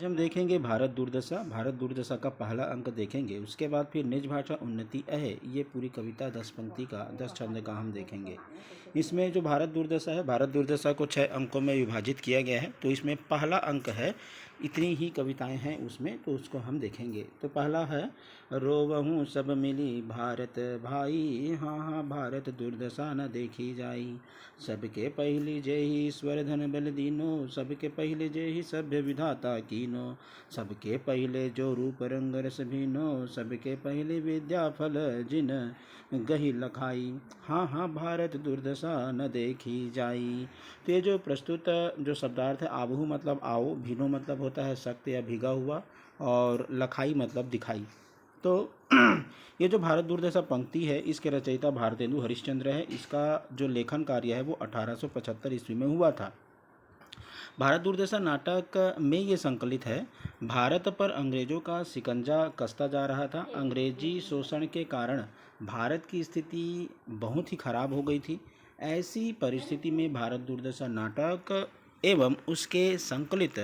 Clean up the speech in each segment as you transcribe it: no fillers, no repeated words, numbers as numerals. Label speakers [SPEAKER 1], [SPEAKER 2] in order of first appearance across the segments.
[SPEAKER 1] आज हम देखेंगे भारत दुर्दशा का पहला अंक देखेंगे। उसके बाद फिर निज भाषा उन्नति है, ये पूरी कविता 10 पंक्ति का 10 छंद का हम देखेंगे। इसमें जो भारत दुर्दशा है, भारत दुर्दशा को 6 अंकों में विभाजित किया गया है। तो इसमें पहला अंक है, इतनी ही कविताएं हैं उसमें, तो उसको हम देखेंगे। तो पहला है, रोवहूँ सब मिली भारत भाई, हाँ हाँ भारत दुर्दशा न देखी जाई। सबके पहली जय ही ईश्वर धन बल दीनो, सबके पहले जय ही सभ्य विधाता कीनो। सबके पहले जो रूप रंग रस भीनो, सबके पहले विद्या फल जिन गही लखाई। हाँ हाँ भारत दुर्दशा न देखी जाई। तो ये जो प्रस्तुत जो शब्दार्थ है, आबहू मतलब आओ, भीनो मतलब होता है सख्त या भीगा हुआ, और लखाई मतलब दिखाई। तो ये जो भारत दुर्दशा पंक्ति है, इसके रचयिता भारतेंदु हरिश्चंद्र है। इसका जो लेखन कार्य है वो 1875 ईस्वी में हुआ था। भारत दुर्दशा नाटक में ये संकलित है। भारत पर अंग्रेजों का शिकंजा कसता जा रहा था। अंग्रेजी शोषण के कारण भारत की स्थिति बहुत ही खराब हो गई थी। ऐसी परिस्थिति में भारत दुर्दशा नाटक एवं उसके संकलित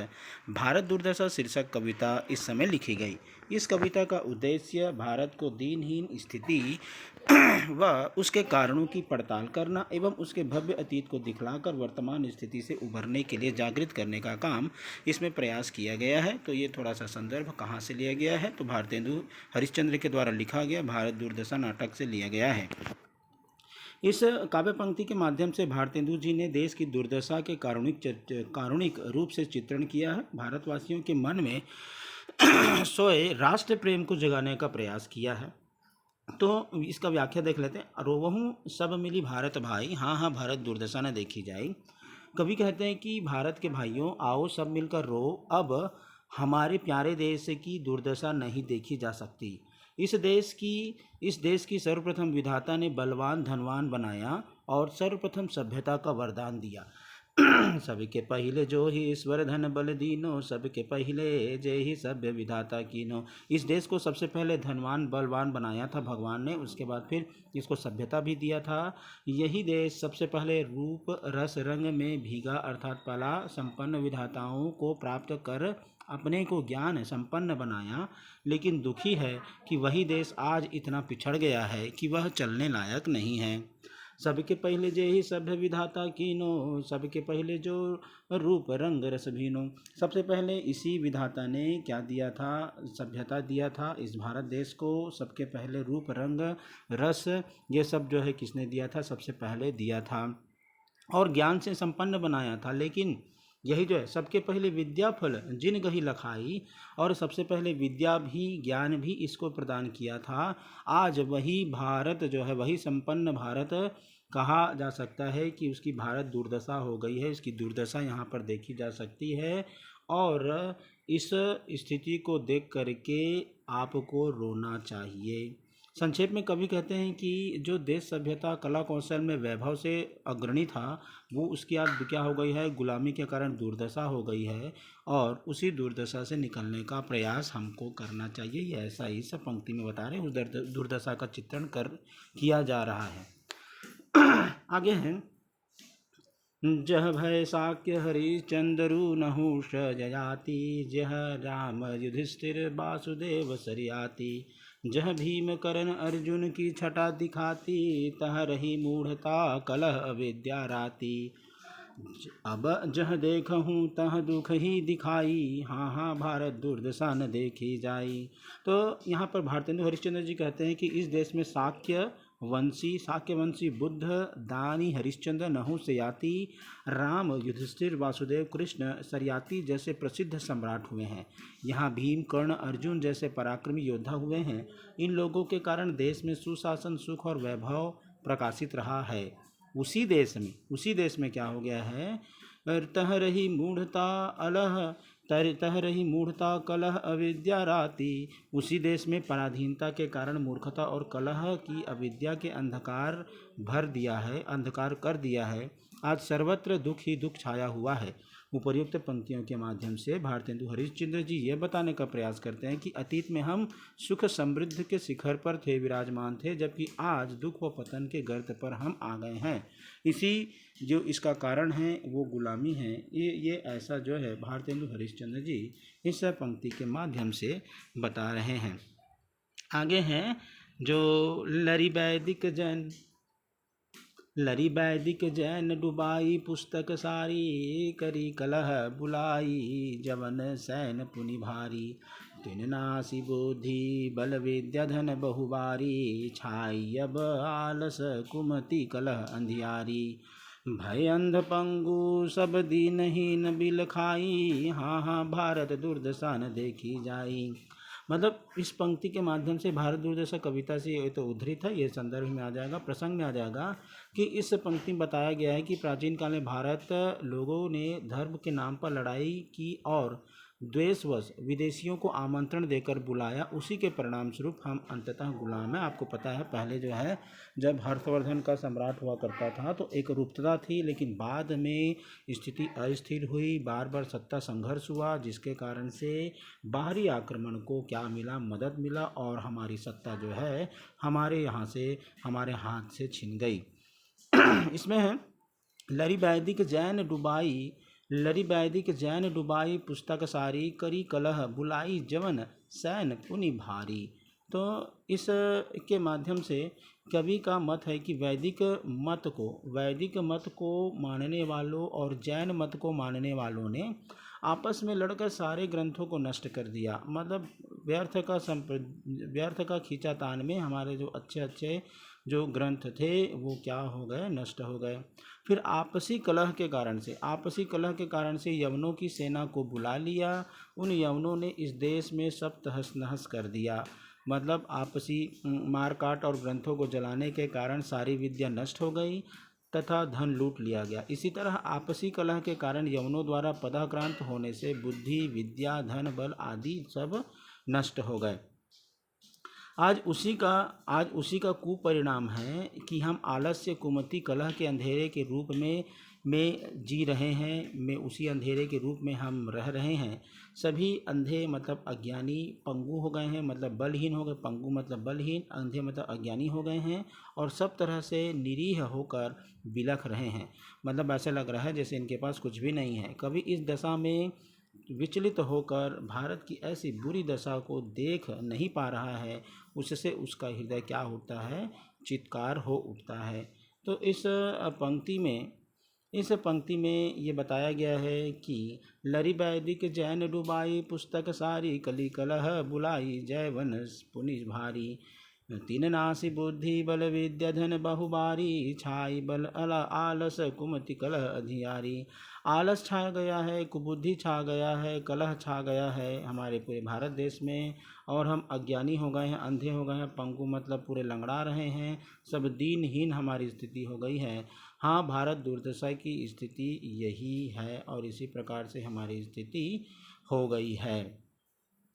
[SPEAKER 1] भारत दुर्दशा शीर्षक कविता इस समय लिखी गई। इस कविता का उद्देश्य भारत को दीनहीन स्थिति व उसके कारणों की पड़ताल करना एवं उसके भव्य अतीत को दिखलाकर वर्तमान स्थिति से उभरने के लिए जागृत करने का काम इसमें प्रयास किया गया है। तो ये थोड़ा सा संदर्भ कहाँ से लिया गया है, तो भारतेंदु हरिश्चंद्र के द्वारा लिखा गया भारत दुर्दशा नाटक से लिया गया है। इस काव्य पंक्ति के माध्यम से भारतेंदु जी ने देश की दुर्दशा के कारुणिक रूप से चित्रण किया है। भारतवासियों के मन में सोए राष्ट्र प्रेम को जगाने का प्रयास किया है। तो इसका व्याख्या देख लेते हैं। रोवहूँ सब मिली भारत भाई, हाँ हाँ भारत दुर्दशा न देखी जाए। कवि कहते हैं कि भारत के भाइयों, आओ सब मिलकर रो, अब हमारे प्यारे देश की दुर्दशा नहीं देखी जा सकती। इस देश की सर्वप्रथम विधाता ने बलवान धनवान बनाया और सर्वप्रथम सभ्यता का वरदान दिया। सबके पहले जो ही ईश्वर धन बल दीनो, सबके पहले जय ही सभ्य विधाता कीनो। इस देश को सबसे पहले धनवान बलवान बनाया था भगवान ने, उसके बाद फिर इसको सभ्यता भी दिया था। यही देश सबसे पहले रूप रस रंग में भीगा, अर्थात कला संपन्न विधाताओं को प्राप्त कर अपने को ज्ञान संपन्न बनाया। लेकिन दुखी है कि वही देश आज इतना पिछड़ गया है कि वह चलने लायक नहीं है। सबके पहले जे ही सभ्य विधाता कीनो, सबके पहले जो रूप रंग रस भीनो। सबसे पहले इसी विधाता ने क्या दिया था, सभ्यता दिया था इस भारत देश को। सबके पहले रूप रंग रस, ये सब जो है किसने दिया था, सबसे पहले दिया था, और ज्ञान से संपन्न बनाया था। लेकिन यही जो है, सबके पहले विद्या फल जिन गही लखाई, और सबसे पहले विद्या भी ज्ञान भी इसको प्रदान किया था। आज वही भारत जो है, वही संपन्न भारत कहा जा सकता है कि उसकी भारत दुर्दशा हो गई है। इसकी दुर्दशा यहाँ पर देखी जा सकती है, और इस स्थिति को देख करके आपको रोना चाहिए। संक्षेप में कवि कहते हैं कि जो देश सभ्यता कला कौशल में वैभव से अग्रणी था, वो उसकी आज क्या हो गई है, गुलामी के कारण दुर्दशा हो गई है, और उसी दुर्दशा से निकलने का प्रयास हमको करना चाहिए। ये ऐसा ही सब पंक्ति में बता रहे हैं, उस दुर्दशा का चित्रण किया जा रहा है। आगे हैं, जह भय साक्य हरिश्चंद्रु नहुष जयाति, जह राम युधिष्ठिर वासुदेव सरियाति। जह भीम करण अर्जुन की छटा दिखाती, तह रही मूढ़ता कलह अविद्या राती। अब जह देखहूँ तह दुख ही दिखाई, हाँ हाँ भारत दुर्दशा न देखी जाई। तो यहाँ पर भारतेंदु हरिश्चंद्र जी कहते हैं कि इस देश में साक्यवंशी बुद्ध, दानी हरिश्चंद्र, नहुषयाति, राम, युधिष्ठिर, वासुदेव, कृष्ण, सरियाति जैसे प्रसिद्ध सम्राट हुए हैं। यहाँ भीम, कर्ण, अर्जुन जैसे पराक्रमी योद्धा हुए हैं। इन लोगों के कारण देश में सुशासन, सुख और वैभव प्रकाशित रहा है। उसी देश में क्या हो गया है, तह रही मूढ़ता कलह अविद्या राति। उसी देश में पराधीनता के कारण मूर्खता और कलह की अविद्या के अंधकार कर दिया है। आज सर्वत्र दुख ही दुख छाया हुआ है। उपर्युक्त पंक्तियों के माध्यम से भारतेंदु हरिश्चंद्र जी यह बताने का प्रयास करते हैं कि अतीत में हम सुख समृद्धि के शिखर पर थे, विराजमान थे, जबकि आज दुख व पतन के गर्त पर हम आ गए हैं। इसी जो इसका कारण है वो गुलामी है। ये ऐसा जो है भारतेंदु हरिश्चंद्र जी इस पंक्ति के माध्यम से बता रहे हैं। आगे हैं जो लरी वैदिक जैन डुबाई पुस्तक सारी, करी कलह बुलाई जवन सैन पुनि भारी, तिन नासी बुद्धि बल विद्या धन बहुबारी, छाई अब आलस कुमति कलह अंधियारी, भय अंध पंगु सब दीनहीन बिल खाई, हाँ हाँ भारत दुर्दशा न देखी जाई। मतलब इस पंक्ति के माध्यम से भारत दुर्दशा कविता से ये तो उद्धृत है, ये संदर्भ में आ जाएगा, प्रसंग में आ जाएगा कि इस पंक्ति में बताया गया है कि प्राचीन काल में भारत लोगों ने धर्म के नाम पर लड़ाई की और द्वेषवश विदेशियों को आमंत्रण देकर बुलाया, उसी के परिणाम स्वरूप हम अंततः गुलाम हैं। आपको पता है पहले जो है जब हर्षवर्धन का सम्राट हुआ करता था तो एक रूपता थी, लेकिन बाद में स्थिति अस्थिर हुई, बार बार सत्ता संघर्ष हुआ, जिसके कारण से बाहरी आक्रमण को क्या मिला, मदद मिला और हमारी सत्ता जो है हमारे यहाँ से हमारे हाथ से छिन गई। इसमें है लरी वैदिक जैन डुबाई पुस्तक सारी, करी कलह बुलाई जवन सैन पुनि भारी। तो इस के माध्यम से कवि का मत है कि वैदिक मत को मानने वालों और जैन मत को मानने वालों ने आपस में लड़कर सारे ग्रंथों को नष्ट कर दिया। मतलब व्यर्थ का खींचातान में हमारे जो अच्छे जो ग्रंथ थे वो क्या हो गए, नष्ट हो गए। फिर आपसी कलह के कारण से यवनों की सेना को बुला लिया, उन यवनों ने इस देश में सब तहस नहस कर दिया। मतलब आपसी मारकाट और ग्रंथों को जलाने के कारण सारी विद्या नष्ट हो गई तथा धन लूट लिया गया। इसी तरह आपसी कलह के कारण यवनों द्वारा पदाक्रांत होने से बुद्धि, विद्या, धन, बल आदि सब नष्ट हो गए। आज उसी का कुपरिणाम है कि हम आलस्य, कुमति, कलह के अंधेरे के रूप में जी रहे हैं, उसी अंधेरे के रूप में हम रह रहे हैं। सभी अंधे मतलब अज्ञानी, पंगु हो गए हैं, मतलब बलहीन हो गए, पंगु मतलब बलहीन, अंधे मतलब अज्ञानी हो गए हैं और सब तरह से निरीह होकर बिलख रहे हैं। मतलब ऐसा लग रहा है जैसे इनके पास कुछ भी नहीं है। कभी इस दशा में विचलित होकर भारत की ऐसी बुरी दशा को देख नहीं पा रहा है, उससे उसका हृदय क्या होता है, चित्कार हो उठता है। तो इस पंक्ति में ये बताया गया है कि लरी वैदिक जैन डुबाई पुस्तक सारी, कली कलह बुलाई जय वन पुनि भारी, तीन नासी बुद्धि बल विद्या धन बहुबारी, छाई बल आलस कुमति कलह अधियारी। आलस छा गया है, कुबुद्धि छा गया है, कलह छा गया है हमारे पूरे भारत देश में और हम अज्ञानी हो गए हैं, अंधे हो गए हैं, पंगु मतलब पूरे लंगड़ा रहे हैं, सब दीनहीन हमारी स्थिति हो गई है। हाँ, भारत दुर्दशा की स्थिति यही है और इसी प्रकार से हमारी स्थिति हो गई है।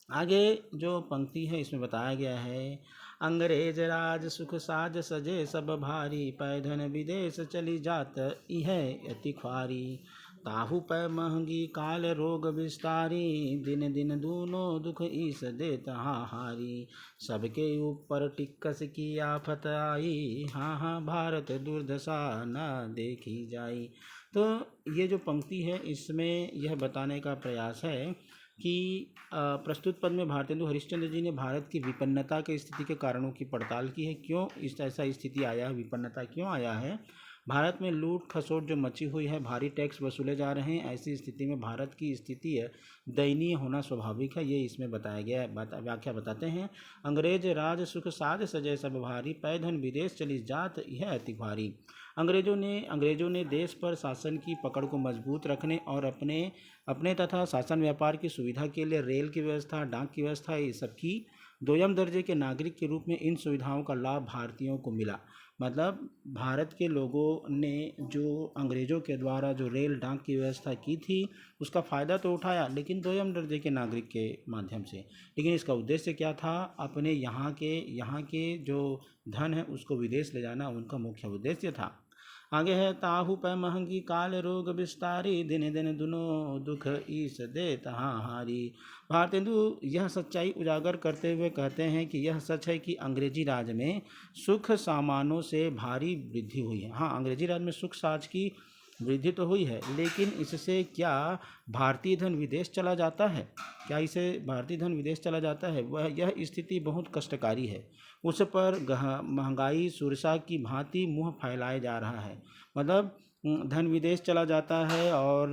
[SPEAKER 1] आगे जो पंक्ति है इसमें बताया गया है, अंग्रेज राज सुख साज सजे सब भारी, पैधन विदेश चली जात इह अति ख्वारी, ताहु पै महंगी काल रोग विस्तारी, दिन दिन दूनो दुख ईस देत हाहारी, सबके ऊपर टिक्कस की आफत आई, हाँ हाँ भारत दुर्दशा न देखी जाई। तो ये जो पंक्ति है इसमें यह बताने का प्रयास है कि प्रस्तुत पद में भारतेंदु हरिश्चंद्र जी ने भारत की विपन्नता के स्थिति के कारणों की पड़ताल की है। क्यों ऐसा स्थिति आया है, विपन्नता क्यों आया है। भारत में लूट खसोट जो मची हुई है, भारी टैक्स वसूले जा रहे हैं, ऐसी स्थिति में भारत की स्थिति दयनीय होना स्वाभाविक है। ये इसमें बताया गया है। व्याख्या बताते हैं, अंग्रेज राज सुख साध सजय सब भारी, पैधन विदेश चली जात यह अति भारी। अंग्रेजों ने देश पर शासन की पकड़ को मजबूत रखने और अपने तथा शासन व्यापार की सुविधा के लिए रेल की व्यवस्था, डाक की व्यवस्था, ये सबकी दोयम दर्जे के नागरिक के रूप में इन सुविधाओं का लाभ भारतीयों को मिला। मतलब भारत के लोगों ने जो अंग्रेज़ों के द्वारा जो रेल डाक की व्यवस्था की थी उसका फ़ायदा तो उठाया, लेकिन दोयम दर्जे के नागरिक के माध्यम से। लेकिन इसका उद्देश्य क्या था, अपने यहाँ के जो धन है उसको विदेश ले जाना उनका मुख्य उद्देश्य था। आगे है ताहु पै महंगी काल रोग विस्तारी दिन दिन दुनो दुख ईस दे तहाँ हारी। भारतेंदु यह सच्चाई उजागर करते हुए कहते हैं कि यह सच है कि अंग्रेजी राज में सुख सामानों से भारी वृद्धि हुई है। हाँ, अंग्रेजी राज में सुख साज की वृद्धि तो हुई है, लेकिन इससे क्या भारतीय धन विदेश चला जाता है? क्या इसे भारतीय धन विदेश चला जाता है? वह यह स्थिति बहुत कष्टकारी है। उस पर महंगाई सुरसा की भांति मुंह फैलाए जा रहा है। मतलब धन विदेश चला जाता है और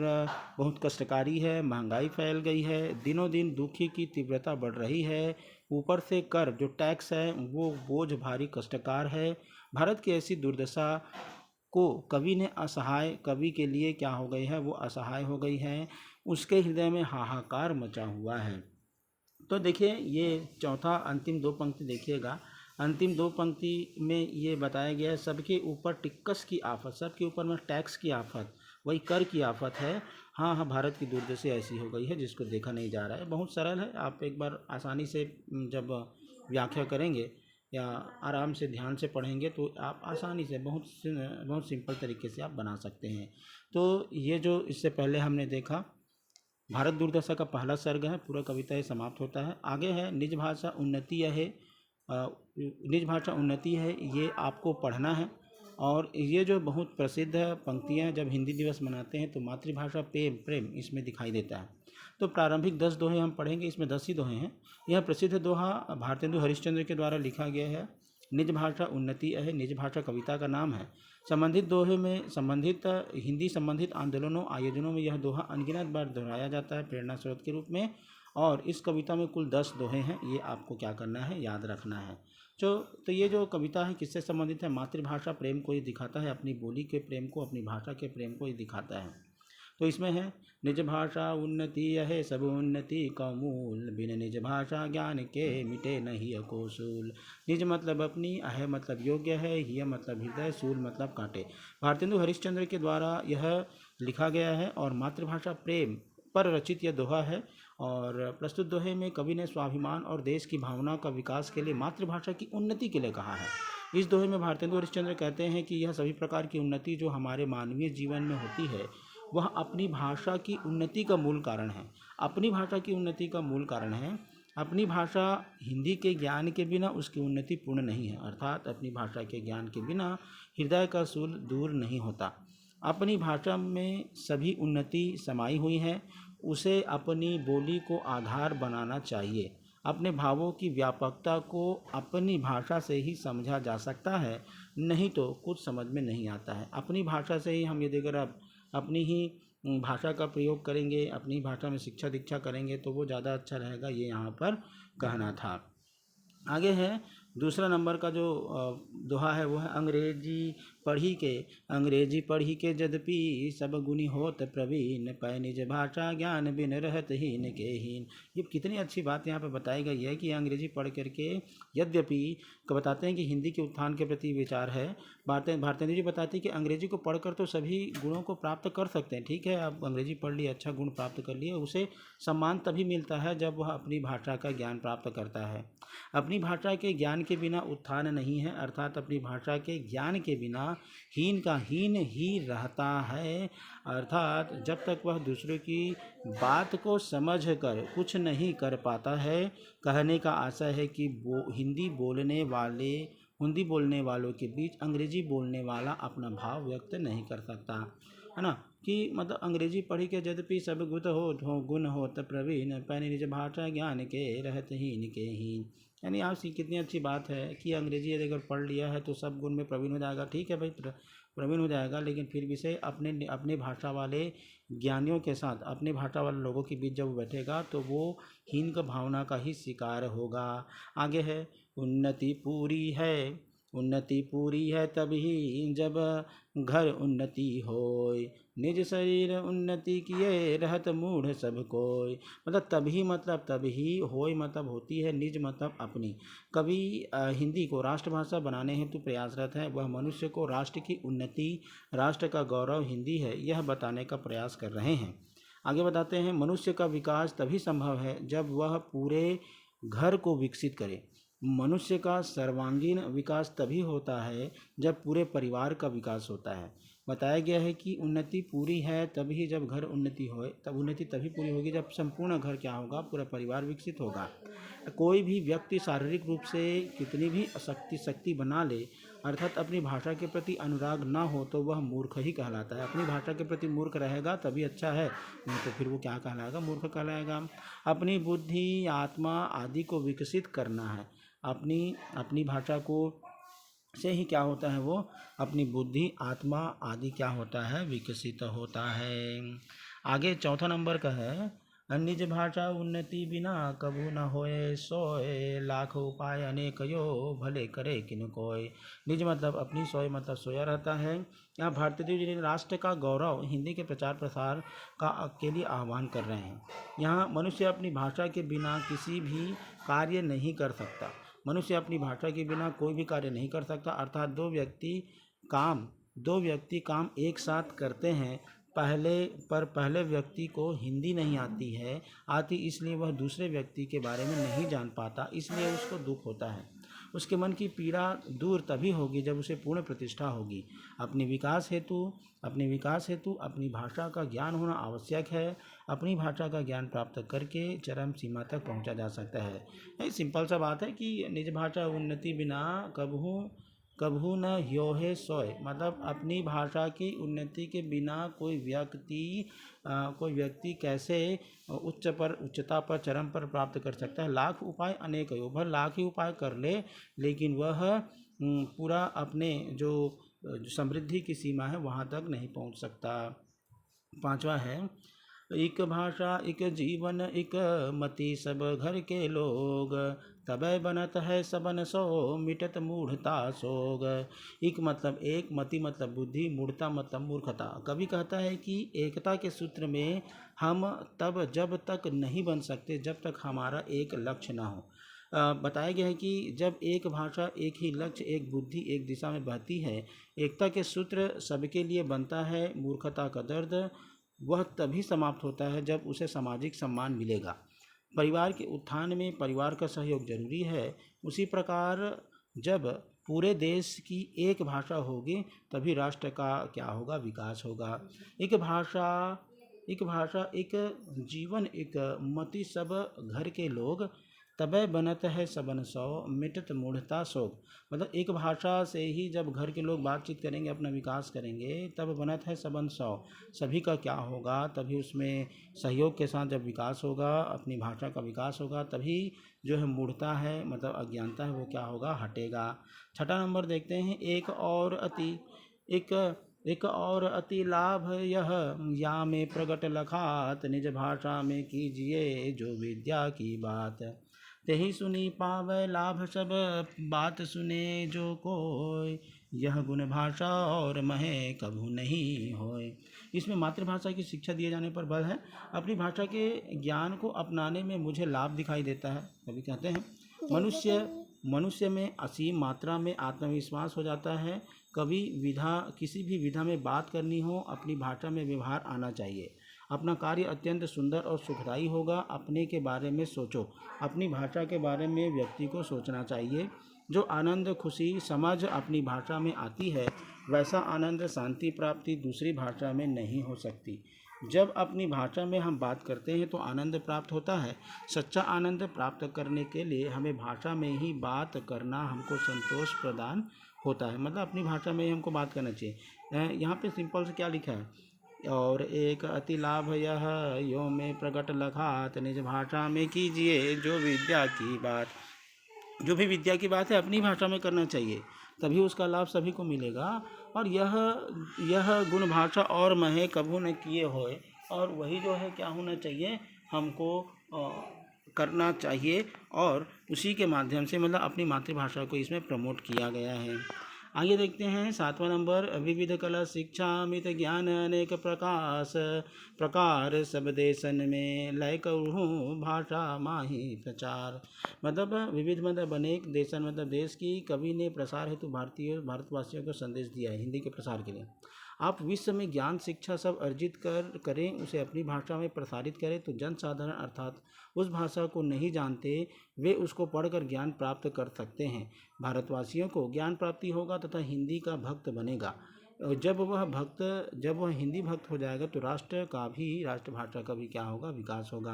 [SPEAKER 1] बहुत कष्टकारी है, महंगाई फैल गई है, दिनों दिन दुखी की तीव्रता बढ़ रही है, ऊपर से कर जो टैक्स है वो बोझ भारी कष्टकार है। भारत की ऐसी दुर्दशा को कवि ने असहाय, कवि के लिए क्या हो गई है, वो असहाय हो गई है, उसके हृदय में हाहाकार मचा हुआ है। तो देखिए ये चौथा अंतिम दो पंक्ति देखिएगा। अंतिम दो पंक्ति में ये बताया गया है सबके ऊपर टिक्कस की आफत, सबके ऊपर में टैक्स की आफत, वही कर की आफत है। हाँ हाँ, भारत की दुर्दशा ऐसी हो गई है जिसको देखा नहीं जा रहा है। बहुत सरल है, आप एक बार आसानी से जब व्याख्या करेंगे या आराम से ध्यान से पढ़ेंगे तो आप आसानी से बहुत सिंपल तरीके से आप बना सकते हैं। तो ये जो इससे पहले हमने देखा भारत दुर्दशा का पहला सर्ग है, पूरा कविता ये समाप्त होता है। आगे है निज भाषा उन्नति है, निज भाषा उन्नति है, ये आपको पढ़ना है। और ये जो बहुत प्रसिद्ध पंक्तियाँ हैं, जब हिंदी दिवस मनाते हैं तो मातृभाषा प्रेम प्रेम इसमें दिखाई देता है। तो प्रारंभिक 10 दोहे हम पढ़ेंगे, इसमें 10 ही दोहे हैं। यह प्रसिद्ध दोहा भारतेंदु हरिश्चंद्र के द्वारा लिखा गया है। निज भाषा उन्नति है, निज भाषा कविता का नाम है। संबंधित दोहे में संबंधित हिंदी संबंधित आंदोलनों आयोजनों में यह दोहा अनगिनत बार दोहराया जाता है प्रेरणा स्रोत के रूप में। और इस कविता में कुल 10 दोहे हैं, ये आपको क्या करना है, याद रखना है। तो ये जो कविता है किससे संबंधित है? मातृभाषा प्रेम को ये दिखाता है, अपनी बोली के प्रेम को, अपनी भाषा के प्रेम को ये दिखाता है। तो इसमें है निज भाषा उन्नति है सब उन्नति का मूल, बिन निज भाषा ज्ञान के मिटे नहीं को सूल। निज मतलब अपनी, अह मतलब योग्य है, हिय मतलब हृदय, सूल मतलब कांटे। भारतेंदु हरिश्चंद्र के द्वारा यह लिखा गया है और मातृभाषा प्रेम पर रचित यह दोहा है। और प्रस्तुत दोहे में कवि ने स्वाभिमान और देश की भावना का विकास के लिए मातृभाषा की उन्नति के लिए कहा है। इस दोहे में भारतेंदु हरिश्चंद्र कहते हैं कि यह सभी प्रकार की उन्नति जो हमारे मानवीय जीवन में होती है वह अपनी भाषा की उन्नति का मूल कारण है। अपनी भाषा की उन्नति का मूल कारण है। अपनी भाषा हिंदी के ज्ञान के बिना उसकी उन्नति पूर्ण नहीं है, अर्थात अपनी भाषा के ज्ञान के बिना हृदय का सूल दूर नहीं होता। अपनी भाषा में सभी उन्नति समाई हुई है, उसे अपनी बोली को आधार बनाना चाहिए। अपने भावों की व्यापकता को अपनी भाषा से ही समझा जा सकता है, नहीं तो कुछ समझ में नहीं आता है। अपनी भाषा से ही हम यदि अगर अपनी ही भाषा का प्रयोग करेंगे, अपनी भाषा में शिक्षा दीक्षा करेंगे तो वो ज़्यादा अच्छा रहेगा, ये यहाँ पर कहना था। आगे है दूसरा नंबर का जो दोहा है वो है अंग्रेजी पढ़ी के यद्यपि सब गुणी होत प्रवीण, पै निज भाषा ज्ञान बिन रहत हीन के हीन। ये कितनी अच्छी बात यहाँ पे बताई गई है कि अंग्रेजी पढ़ करके यद्यपि बताते हैं कि हिंदी के उत्थान के प्रति विचार है। भारतेंदु जी बताते हैं कि अंग्रेजी को पढ़कर तो सभी गुणों को प्राप्त कर सकते हैं। ठीक है, आप अंग्रेजी पढ़ लिए, अच्छा गुण प्राप्त कर लिए, उसे सम्मान तभी मिलता है जब वह अपनी भाषा का ज्ञान प्राप्त करता है। अपनी भाषा के ज्ञान के बिना उत्थान नहीं है, अर्थात अपनी भाषा के ज्ञान के बिना हीन का हीन ही रहता है। अर्थात जब तक वह दूसरों की बात को समझ कर कुछ नहीं कर पाता है, कहने का आशय है कि हिंदी बोलने वालों के बीच अंग्रेजी बोलने वाला अपना भाव व्यक्त नहीं कर सकता, है ना। कि मतलब अंग्रेजी पढ़ी के यद्यपि सब गुण होत प्रवीण, पैने निज भाषा ज्ञान के रहत हीन के हीन। यानी आपकी कितनी अच्छी बात है कि अंग्रेजी यदि अगर पढ़ लिया है तो सब गुण में प्रवीण हो जाएगा। ठीक है भाई, प्रवीण हो जाएगा, लेकिन फिर भी से अपने भाषा वाले ज्ञानियों के साथ, अपने भाषा वाले लोगों के बीच जब वो बैठेगा तो वो हीन का भावना का ही शिकार होगा। आगे है उन्नति पूरी है तभी जब घर उन्नति होय, निज शरीर उन्नति किए रहत मूढ़ सब कोय। मतलब तभी होय मतलब होती है, निज मतलब अपनी। कवि हिंदी को राष्ट्रभाषा बनाने हेतु प्रयासरत है। वह मनुष्य को राष्ट्र की उन्नति, राष्ट्र का गौरव हिंदी है, यह बताने का प्रयास कर रहे हैं। आगे बताते हैं, मनुष्य का विकास तभी संभव है जब वह पूरे घर को विकसित करे। मनुष्य का सर्वांगीण विकास तभी होता है जब पूरे परिवार का विकास होता है। बताया गया है कि उन्नति पूरी है तभी जब घर उन्नति होए, तब उन्नति तभी पूरी होगी जब संपूर्ण घर क्या होगा, पूरा परिवार विकसित होगा। कोई भी व्यक्ति शारीरिक रूप से कितनी भी शक्ति बना ले, अर्थात अपनी भाषा के प्रति अनुराग ना हो, तो वह मूर्ख ही कहलाता है। अपनी भाषा के प्रति मूर्ख रहेगा तभी अच्छा है, नहीं तो फिर वो क्या कहलाएगा, मूर्ख कहलाएगा। अपनी बुद्धि, आत्मा आदि को विकसित करना है। अपनी अपनी भाषा को से ही क्या होता है, वो अपनी बुद्धि, आत्मा आदि क्या होता है, विकसित होता है। आगे चौथा नंबर का है, निज भाषा उन्नति बिना कभू न होए सोए, लाख उपाय अनेक यो भले करे किन कोय। निज मतलब अपनी, सोए मतलब सोया रहता है। यहाँ भारतीय जी राष्ट्र का गौरव हिंदी के प्रचार प्रसार के लिए आह्वान कर रहे हैं। यहाँ मनुष्य अपनी भाषा के बिना किसी भी कार्य नहीं कर सकता। मनुष्य अपनी भाषा के बिना कोई भी कार्य नहीं कर सकता। अर्थात दो व्यक्ति काम एक साथ करते हैं, पहले व्यक्ति को हिंदी नहीं आती, इसलिए वह दूसरे व्यक्ति के बारे में नहीं जान पाता, इसलिए उसको दुख होता है। उसके मन की पीड़ा दूर तभी होगी जब उसे पूर्ण प्रतिष्ठा होगी। अपने विकास हेतु अपनी भाषा का ज्ञान होना आवश्यक है। अपनी भाषा का ज्ञान प्राप्त करके चरम सीमा तक पहुंचा जा सकता है। ये सिंपल सा बात है कि निज भाषा उन्नति बिना कभू न ह्योहे सोए, मतलब अपनी भाषा की उन्नति के बिना कोई व्यक्ति कैसे उच्चता पर, चरम पर प्राप्त कर सकता है। लाख उपाय अनेक हो, भर लाख ही उपाय कर ले, लेकिन वह पूरा अपने जो समृद्धि की सीमा है वहाँ तक नहीं पहुँच सकता। पांचवा है, एक भाषा एक जीवन एक मति सब घर के लोग, तबै बनत है सबन सो मिटत मूढ़ता सोग। एक मतलब एक, मति मतलब बुद्धि, मूढ़ता मतलब मूर्खता। कवि कहता है कि एकता के सूत्र में हम तब जब तक नहीं बन सकते जब तक हमारा एक लक्ष्य ना हो। बताया गया है कि जब एक भाषा, एक ही लक्ष्य, एक बुद्धि, एक दिशा में बहती है, एकता के सूत्र सबके लिए बनता है। मूर्खता का दर्द वह तभी समाप्त होता है जब उसे सामाजिक सम्मान मिलेगा। परिवार के उत्थान में परिवार का सहयोग जरूरी है। उसी प्रकार जब पूरे देश की एक भाषा होगी तभी राष्ट्र का क्या होगा, विकास होगा। एक भाषा एक जीवन एक मति सब घर के लोग, तबै बनत है सबन सौ मिटत मूढ़ता शोक। मतलब एक भाषा से ही जब घर के लोग बातचीत करेंगे, अपना विकास करेंगे, तब बनत है सबन सौ, सभी का क्या होगा, तभी उसमें सहयोग के साथ जब विकास होगा, अपनी भाषा का विकास होगा, तभी जो है मूढ़ता है मतलब अज्ञानता है वो क्या होगा, हटेगा। छठा नंबर देखते हैं, एक और अति लाभ यह या में प्रगट लखात, निज भाषा में कीजिए जो विद्या की बात। तेहि सुनी पावै लाभ सब बात सुने जो कोय, यह गुण भाषा और महे कभू नहीं होय। इसमें मातृभाषा की शिक्षा दिए जाने पर बल है। अपनी भाषा के ज्ञान को अपनाने में मुझे लाभ दिखाई देता है। कभी कहते हैं मनुष्य में असीम मात्रा में आत्मविश्वास हो जाता है। किसी भी विधा में बात करनी हो, अपनी भाषा में व्यवहार आना चाहिए। अपना कार्य अत्यंत सुंदर और सुखदायी होगा। अपने के बारे में सोचो, अपनी भाषा के बारे में व्यक्ति को सोचना चाहिए। जो आनंद, खुशी, समझ अपनी भाषा में आती है, वैसा आनंद, शांति प्राप्ति दूसरी भाषा में नहीं हो सकती। जब अपनी भाषा में हम बात करते हैं तो आनंद प्राप्त होता है। सच्चा आनंद प्राप्त करने के लिए हमें भाषा में ही बात करना हमको संतोष प्रदान होता है। मतलब अपनी भाषा में ही हमको बात करना चाहिए। यहाँ पे सिंपल से क्या लिखा है, और एक अति लाभ यह यो में प्रकट लखात, निज भाषा में कीजिए जो विद्या की बात। जो भी विद्या की बात है अपनी भाषा में करना चाहिए, तभी उसका लाभ सभी को मिलेगा। और यह गुण भाषा और महे कभू न किए होए, और वही जो है क्या होना चाहिए, हमको करना चाहिए, और उसी के माध्यम से मतलब अपनी मातृभाषा को इसमें प्रमोट किया गया है। आगे देखते हैं 7वां नंबर, विविध कला शिक्षा मित ज्ञान अनेक प्रकार सब देशन में लय कहूँ भाषा माही प्रचार। मतलब विविध मतलब अनेक देशन, मतलब देश की कवि ने प्रसार हेतु भारतवासियों को संदेश दिया है हिंदी के प्रसार के लिए। आप विश्व में ज्ञान शिक्षा सब अर्जित करें, उसे अपनी भाषा में प्रसारित करें, तो जन साधारण अर्थात उस भाषा को नहीं जानते वे उसको पढ़कर ज्ञान प्राप्त कर सकते हैं। भारतवासियों को ज्ञान प्राप्ति होगा तथा हिंदी का भक्त बनेगा। और जब वह हिंदी भक्त हो जाएगा तो राष्ट्रभाषा का भी क्या होगा, विकास होगा।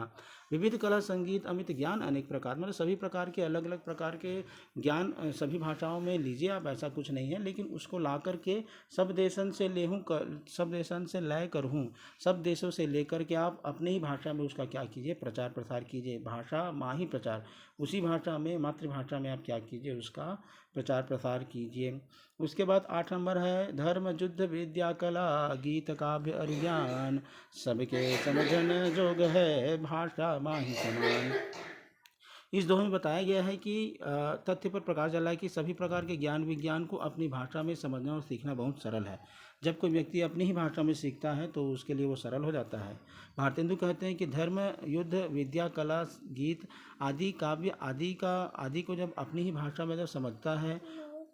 [SPEAKER 1] विविध कला संगीत अमित ज्ञान अनेक प्रकार, मतलब सभी प्रकार के अलग अलग प्रकार के ज्ञान सभी भाषाओं में लीजिए आप, ऐसा कुछ नहीं है, लेकिन उसको ला करके सब देशन से लय कर हूँ, सब देशों से लेकर के आप अपने ही भाषा में उसका क्या कीजिए, प्रचार प्रसार कीजिए। भाषा माँ ही प्रचार, उसी भाषा में, मातृभाषा में आप क्या कीजिए, उसका प्रचार प्रसार कीजिए। उसके बाद 8 नंबर है धर्म युद्ध विद्या कला गीत काव्य और ज्ञान सबके समझन जोग है भाषा माही समान। इस दोहे में बताया गया है कि तथ्य पर प्रकाश डाला है कि सभी प्रकार के ज्ञान विज्ञान को अपनी भाषा में समझना और सीखना बहुत सरल है। जब कोई व्यक्ति अपनी ही भाषा में सीखता है तो उसके लिए वो सरल हो जाता है। भारतेंदु कहते हैं कि धर्म युद्ध विद्या कला गीत आदि काव्य आदि को जब अपनी ही भाषा में जब समझता है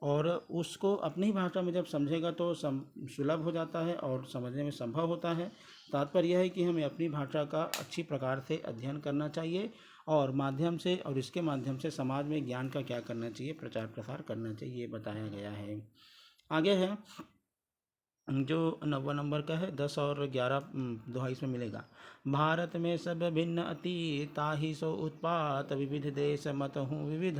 [SPEAKER 1] और उसको अपनी ही भाषा में जब समझेगा तो सुलभ हो जाता है और समझने में संभव होता है। तात्पर्य यह है कि हमें अपनी भाषा का अच्छी प्रकार से अध्ययन करना चाहिए और इसके माध्यम से समाज में ज्ञान का क्या करना चाहिए, प्रचार प्रसार करना चाहिए, ये बताया गया है। आगे है जो 90 नंबर का है, 10 और 11 दोहा इसमें मिलेगा। भारत में सब भिन्न अति ताहि सो उत्पात, विविध देश मत हूँ विविध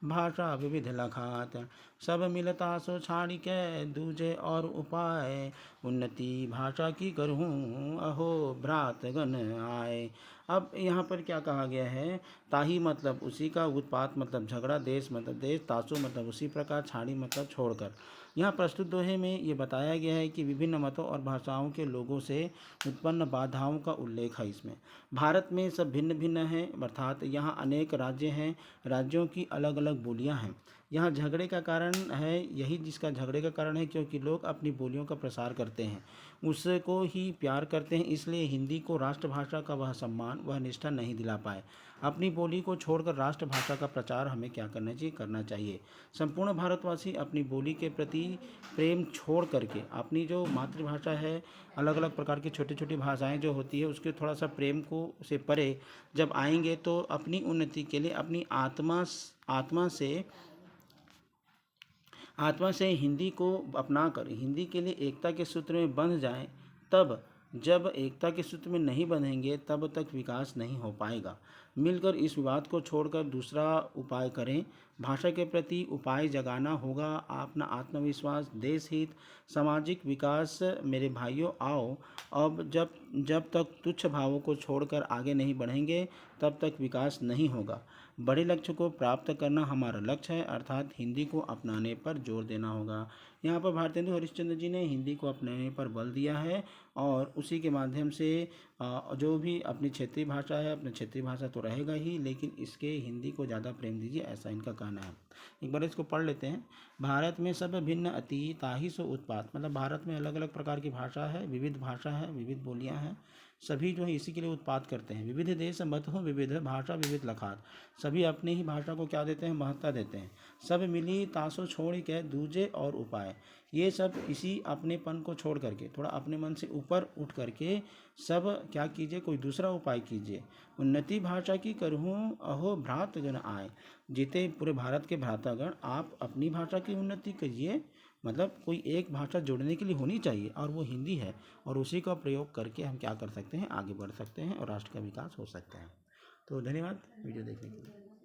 [SPEAKER 1] भाषा विविध लखात, सब मिलता सो छाड़ी के दूजे और उपाय, उन्नति भाषा की करहूँ अहो भ्रातगण आए। अब यहाँ पर क्या कहा गया है, ताही मतलब उसी का, उत्पात मतलब झगड़ा, देश मतलब देश, तासु मतलब उसी प्रकार, छाड़ी मतलब छोड़कर। यहाँ प्रस्तुत दोहे में ये बताया गया है कि विभिन्न मतों और भाषाओं के लोगों से उत्पन्न बाधाओं का उल्लेख है इसमें। भारत में सब भिन्न भिन्न हैं, अर्थात यहाँ अनेक राज्य हैं, राज्यों की अलग अलग बोलियाँ हैं। यहाँ झगड़े का कारण है, यही जिसका झगड़े का कारण है क्योंकि लोग अपनी बोलियों का प्रसार करते हैं, उसको ही प्यार करते हैं, इसलिए हिंदी को राष्ट्रभाषा का वह सम्मान वह निष्ठा नहीं दिला पाए। अपनी बोली को छोड़कर राष्ट्रभाषा का प्रचार हमें क्या करना चाहिए। संपूर्ण भारतवासी अपनी बोली के प्रति प्रेम छोड़ करके अपनी जो मातृभाषा है, अलग अलग प्रकार की छोटी छोटी भाषाएं जो होती है उसके थोड़ा सा प्रेम को से परे जब आएंगे तो अपनी उन्नति के लिए अपनी आत्मा से हिंदी को अपनाकर हिंदी के लिए एकता के सूत्र में बंध जाएं, तब जब एकता के सूत्र में नहीं बंधेंगे तब तक विकास नहीं हो पाएगा। मिलकर इस विवाद को छोड़कर दूसरा उपाय करें। भाषा के प्रति उपाय जगाना होगा, अपना आत्मविश्वास, देश हित, सामाजिक विकास। मेरे भाइयों आओ, अब जब तक तुच्छ भावों को छोड़कर आगे नहीं बढ़ेंगे तब तक विकास नहीं होगा। बड़े लक्ष्य को प्राप्त करना हमारा लक्ष्य है, अर्थात हिंदी को अपनाने पर जोर देना होगा। यहाँ पर भारतेंदु हरिश्चंद्र जी ने हिंदी को अपनाने पर बल दिया है और उसी के माध्यम से जो भी अपनी क्षेत्रीय भाषा है, अपनी क्षेत्रीय भाषा तो रहेगा ही, लेकिन इसके हिंदी को ज़्यादा प्रेम दीजिए, ऐसा इनका कहना है। एक बार इसको पढ़ लेते हैं। भारत में सब भिन्न अति ताहि सो उत्पात, मतलब भारत में अलग अलग प्रकार की भाषा है, विविध भाषा है, विविध बोलियाँ हैं, सभी जो है इसी के लिए उत्पात करते हैं। विविध देश मत हो विविध भाषा विविध लखात, सभी अपनी ही भाषा को क्या देते हैं, महत्ता देते हैं। सब मिली तासो छोड़ के दूजे और उपाय, ये सब इसी अपनेपन को छोड़ करके थोड़ा अपने मन से ऊपर उठ करके सब क्या कीजिए, कोई दूसरा उपाय कीजिए। उन्नति भाषा की करहूँ अहो भ्रातगण आए, जीते पूरे भारत के भ्रातागण आप अपनी भाषा की उन्नति करिए, मतलब कोई एक भाषा जोड़ने के लिए होनी चाहिए और वो हिंदी है, और उसी का प्रयोग करके हम क्या कर सकते हैं, आगे बढ़ सकते हैं और राष्ट्र का विकास हो सकता है। तो धन्यवाद वीडियो देखने के लिए।